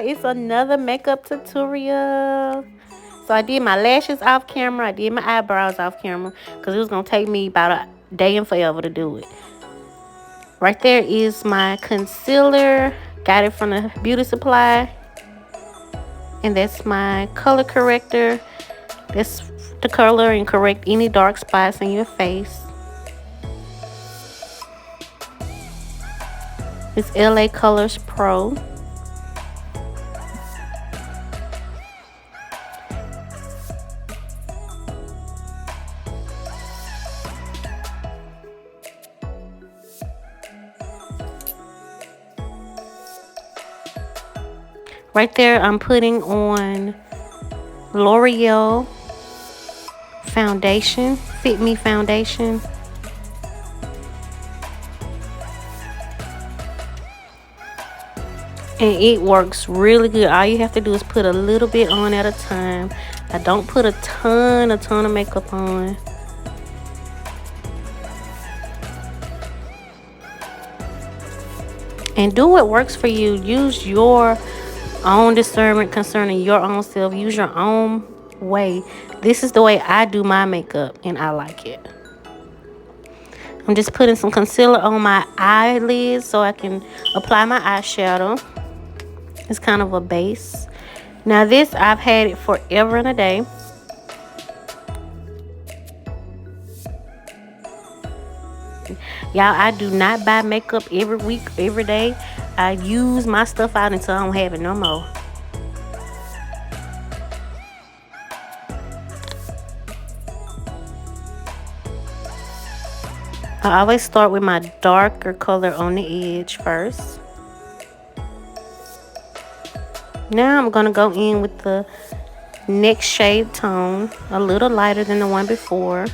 it's another makeup tutorial. So I did my lashes off camera. I did my eyebrows off camera because it was going to take me about a day and forever to do it. Right there is my concealer. Got it from the beauty supply. And that's my color corrector. That's to color and correct any dark spots in your face. It's LA Colors Pro. Right there, I'm putting on L'Oreal foundation, Fit Me foundation. And it works really good. All you have to do is put a little bit on at a time. I don't put a ton of makeup on. And do what works for you. Use your own discernment concerning your own self. Use your own way. This is the way I do my makeup, and I like it. I'm just putting some concealer on my eyelids so I can apply my eyeshadow. It's kind of a base. Now this, I've had it forever and a day. Y'all, I do not buy makeup every week, every day. I use my stuff out until I don't have it no more. I always start with my darker color on the edge first. Now I'm going to go in with the next shade tone, a little lighter than the one before.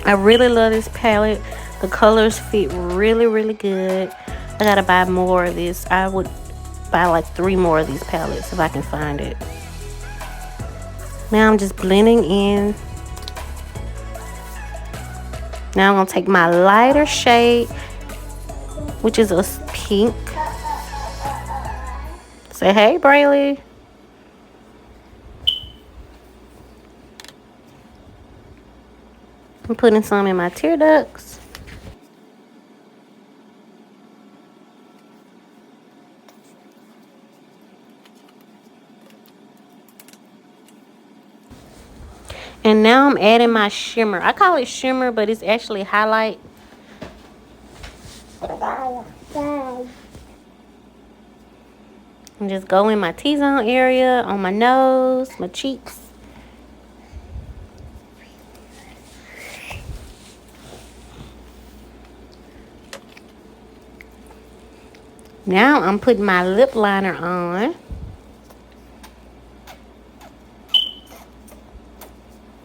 I really love this palette. The colors fit really good. I gotta buy more of this. I would buy like 3 more of these palettes if I can find it. Now I'm just blending in. Now I'm gonna take my lighter shade, which is a pink. Say hey, Brayley. I'm putting some in my tear ducts. And now I'm adding my shimmer. I call it shimmer, but it's actually highlight. And just go in my T-zone area, on my nose, my cheeks. Now I'm putting my lip liner on.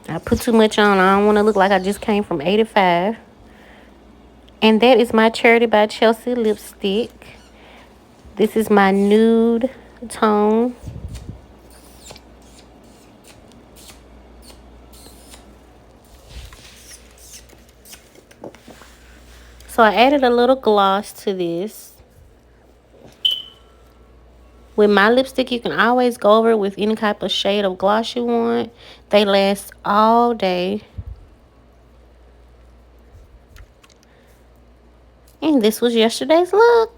I put too much on. I don't want to look like I just came from 85. And that is my Charity by Chelsey lipstick. This is my nude tone. So I added a little gloss to this. With my lipstick, you can always go over it with any type of shade of gloss you want. They last all day. And this was yesterday's look.